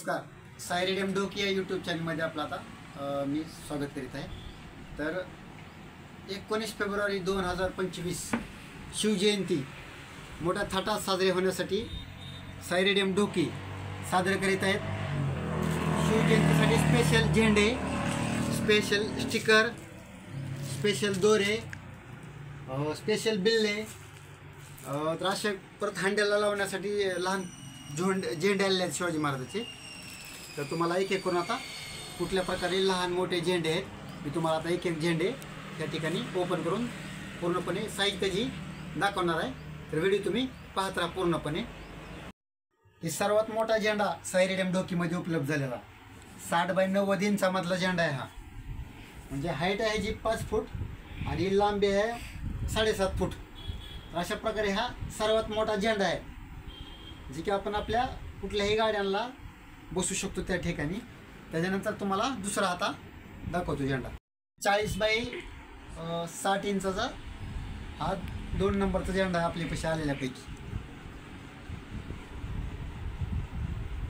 नमस्कार. सायरेडियम ढोकी या यूट्यूब चॅनलमध्ये आपलं आता मी स्वागत करीत आहे. तर 19 फेब्रुवारी 2025 शिवजयंती मोठ्या थाटात साजरे होण्यासाठी सायरेडियम ढोकी साजरे करीत आहेत. शिवजयंतीसाठी स्पेशल झेंडे, स्पेशल स्टिकर, स्पेशल दोरे, स्पेशल बिल्ले, तर असे परत हांड्याला लावण्यासाठी लहान झेंडे आलेले आहेत शिवाजी महाराजांचे. तर तुम्हाला एक एक करून आता कुठल्या प्रकारे लहान मोठे झेंडे आहेत मी तुम्हाला आता एक एक झेंडे त्या ठिकाणी ओपन करून पूर्णपणे साहित्याची दाखवणार आहे. तर व्हिडिओ तुम्ही पाहत राहा पूर्णपणे. ही सर्वात मोठा झेंडा सायरेडियम ढोकीमध्ये उपलब्ध झालेला 60 बाय 90 इंचामधला झेंडा आहे हा. म्हणजे हाईट आहे जी 5 फूट आणि लांबी आहे 7.5 फूट. अशा प्रकारे हा सर्वात मोठा झेंडा आहे जी की आपण आपल्या कुठल्याही गाड्यांना बसू शकतो त्या ठिकाणी. त्याच्यानंतर तुम्हाला दुसरा आता दाखवतो झेंडा 40 बाय 60 इंचाचा हा 2 नंबरचा झेंडा आपल्यापाशी आलेल्यापैकी.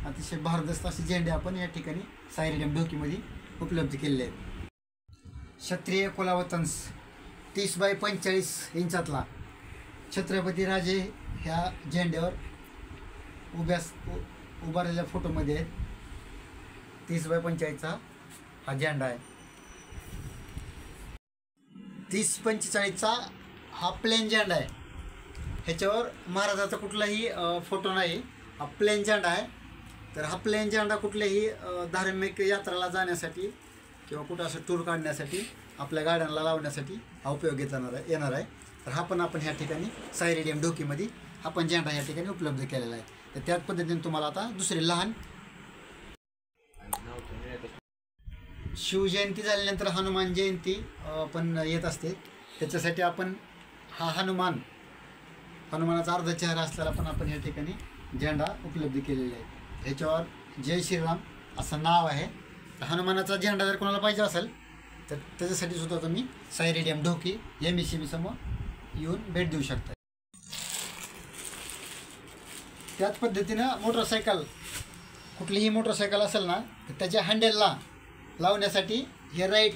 अतिशय भारदस्त असे झेंडे आपण या ठिकाणी सायरेडियम ढोकीमध्ये उपलब्ध केलेले आहेत. क्षत्रिय कुलावतंस 30 बाय 45 इंचातला छत्रपती राजे ह्या झेंड्यावर उभारलेल्या फोटोमध्ये आहेत. 30 बाय 45चा हा झेंडा आहे. 30-45चा हा प्लेन झेंडा आहे. ह्याच्यावर महाराजाचा कुठलाही फोटो नाही. हा प्लेन झेंडा आहे. तर हा प्लेन झेंडा कुठल्याही धार्मिक यात्राला जाण्यासाठी किंवा कुठं असं टूर काढण्यासाठी आपल्या गाड्यांना लावण्यासाठी हा उपयोग येणार आहे. तर हा पण आपण ह्या ठिकाणी सायरेडियम ढोकीमध्ये हा पण झेंडा ह्या ठिकाणी उपलब्ध केलेला आहे. तर त्याच पद्धतीने तुम्हाला आता दुसरे लहान शिवजयंती झाल्यानंतर हनुमान जयंती पण येत असते. त्याच्यासाठी आपण हा हनुमानाचा अर्धा चेहरा असलेला पण आपण या ठिकाणी झेंडा उपलब्ध केलेला आहे. ह्याच्यावर जय श्रीराम असं नाव आहे. तर हनुमानाचा झेंडा जर कोणाला पाहिजे असेल तर त्याच्यासाठी सुद्धा तुम्ही सायरेडियम ढोकी MECB समोर येऊन भेट देऊ शकता. त्याच पद्धतीनं मोटरसायकल कुठलीही मोटरसायकल असेल ना तर त्याच्या हँडलला लावण्यासाठी हे राईट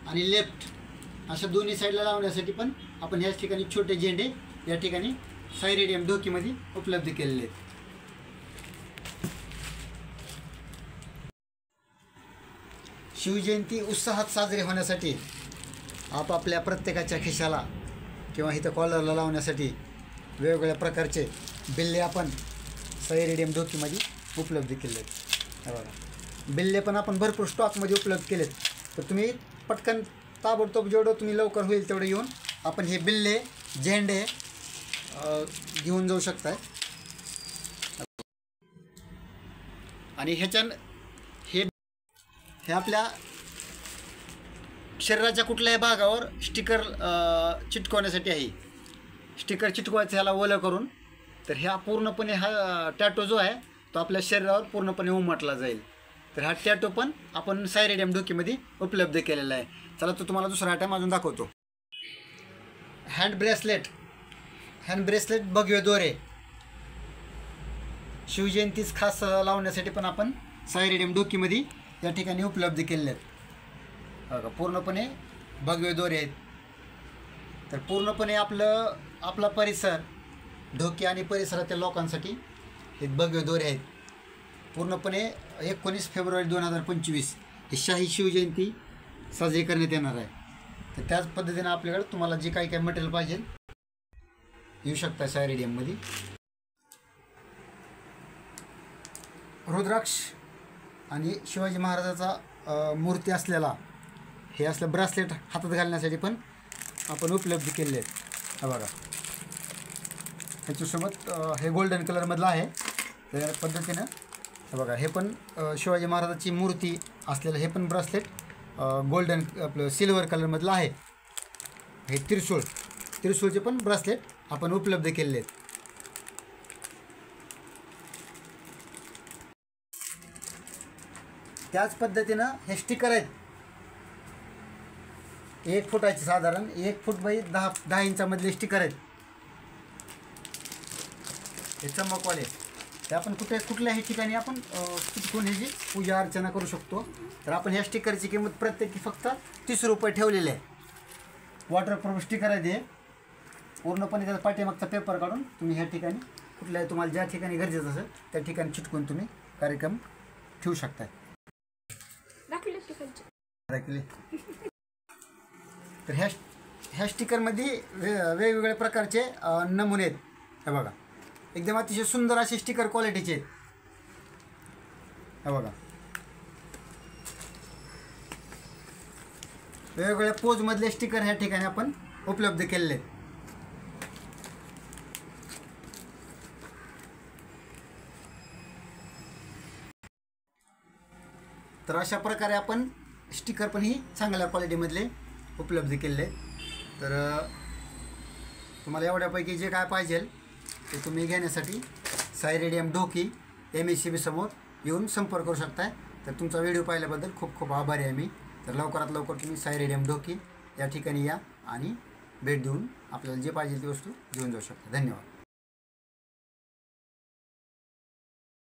आणि लेफ्ट अशा दोन्ही साईडला लावण्यासाठी पण आपण ह्याच ठिकाणी छोटे झेंडे या ठिकाणी सायरेडियम ढोकीमध्ये उपलब्ध केलेले आहेत. शिवजयंती उत्साहात साजरी होण्यासाठी आपापल्या प्रत्येकाच्या खिशाला किंवा इथं कॉलरला लावण्यासाठी वेगवेगळ्या प्रकारचे बिल्ले आपण सायरेडियम ढोकीमध्ये उपलब्ध केले आहेत. हे बघा बिल्ले पण आपण भरपूर स्टॉकमध्ये उपलब्ध केलेत. तर तुम्ही पटकन ताबडतोब जेवढं तुम्ही लवकर होईल तेवढं येऊन आपण हे बिल्ले झेंडे घेऊन जाऊ शकताय. आणि हे आपल्या शरीराच्या कुठल्याही भागावर स्टिकर चिटकवण्यासाठी आहे. स्टिकर चिटकवायचं ह्याला ओलं करून. तर ह्या पूर्णपणे हा टॅटो जो आहे तो आपल्या शरीरावर पूर्णपणे उमटला जाईल. तर हा टॅटो पण आपण सायरेडियम ढोकीमध्ये उपलब्ध केलेला आहे. चला तो तुम्हाला दुसरा आयटम अजून दाखवतो. हँड ब्रेसलेट भगवे दोरे शिवजयंतीच खास लावण्यासाठी पण आपण सायरेडियम ढोकीमध्ये या ठिकाणी उपलब्ध केलेले आहेत. बघा पूर्णपणे भगवे दोरे आहेत. तर पूर्णपणे आपला परिसर ढोकी आणि परिसरातील लोकांसाठी हे भगवे दोरे आहेत. पूर्णपणे 19 फेब्रुवारी 2025 ही शाही शिवजयंती साजरी करण्यात येणार आहे. तर त्याच पद्धतीने आपल्याकडे तुम्हाला जे काही मटेरियल पाहिजे येऊ शकता सायरेडियममध्ये. रुद्राक्ष आणि शिवाजी महाराजाचा मूर्ती असलेला हे असलं ब्रासलेट हातात घालण्यासाठी पण आपण उपलब्ध केले आहेत. हा बघा ह्याच्यासोबत हे गोल्डन कलरमधलं आहे. त्या पद्धतीनं हे बघा हे पण शिवाजी महाराजाची मूर्ती असलेलं हे पण ब्रासलेट गोल्डन आपलं सिल्वर कलरमधलं आहे. हे त्रिशूळचे पण ब्रासलेट आपण उपलब्ध केलेले आहेत. त्याच पद्धतीनं हे स्टिकर आहेत 1 फुटाचे, साधारण 1 फूट बाय 10 इंचामधले स्टिकर आहेत. हे चमकवाले ते आपण कुठल्याही ठिकाणी आपण चिटकून ह्याची पूजा अर्चना करू शकतो. तर आपण ह्या स्टिकरची किंमत प्रत्येकी फक्त 30 रुपये ठेवलेली आहे. वॉटरप्रूफ स्टिकर आहे ते. पूर्णपणे त्याचा पाठीमागचा पेपर काढून तुम्ही ह्या ठिकाणी कुठल्याही तुम्हाला ज्या ठिकाणी गरजेचं असेल त्या ठिकाणी चिटकून तुम्ही कार्यक्रम ठेवू शकता. तर ह्या स्टिकरमध्ये वेगवेगळ्या प्रकारचे नमुने आहेत. हे बघा, एकदम अतिशय सुंदर असे स्टिकर क्वालिटीचे आहेत. हे बघा, वेगवेगळ्या पोजमधले स्टिकर ह्या ठिकाणी आपण उपलब्ध केलेले आहेत. तर अशा प्रकारे आपण स्टिकर पण ही चांगल्या क्वालिटीमधले उपलब्ध केलेले आहेत. तर तुम्हाला एवढ्यापैकी जे काय पाहिजे ते तुम्ही घेण्यासाठी साई रेडियम ढोकी MSCB समोर येऊन संपर्क करू शकताय. तर तुमचा व्हिडिओ पाहिल्याबद्दल खूप खूप आभारी आहे मी. तर लवकरात लवकर तुम्ही साई रेडियम ढोकी या ठिकाणी या आणि भेट देऊन आपल्याला जे पाहिजे ती वस्तू घेऊन जाऊ शकता. धन्यवाद.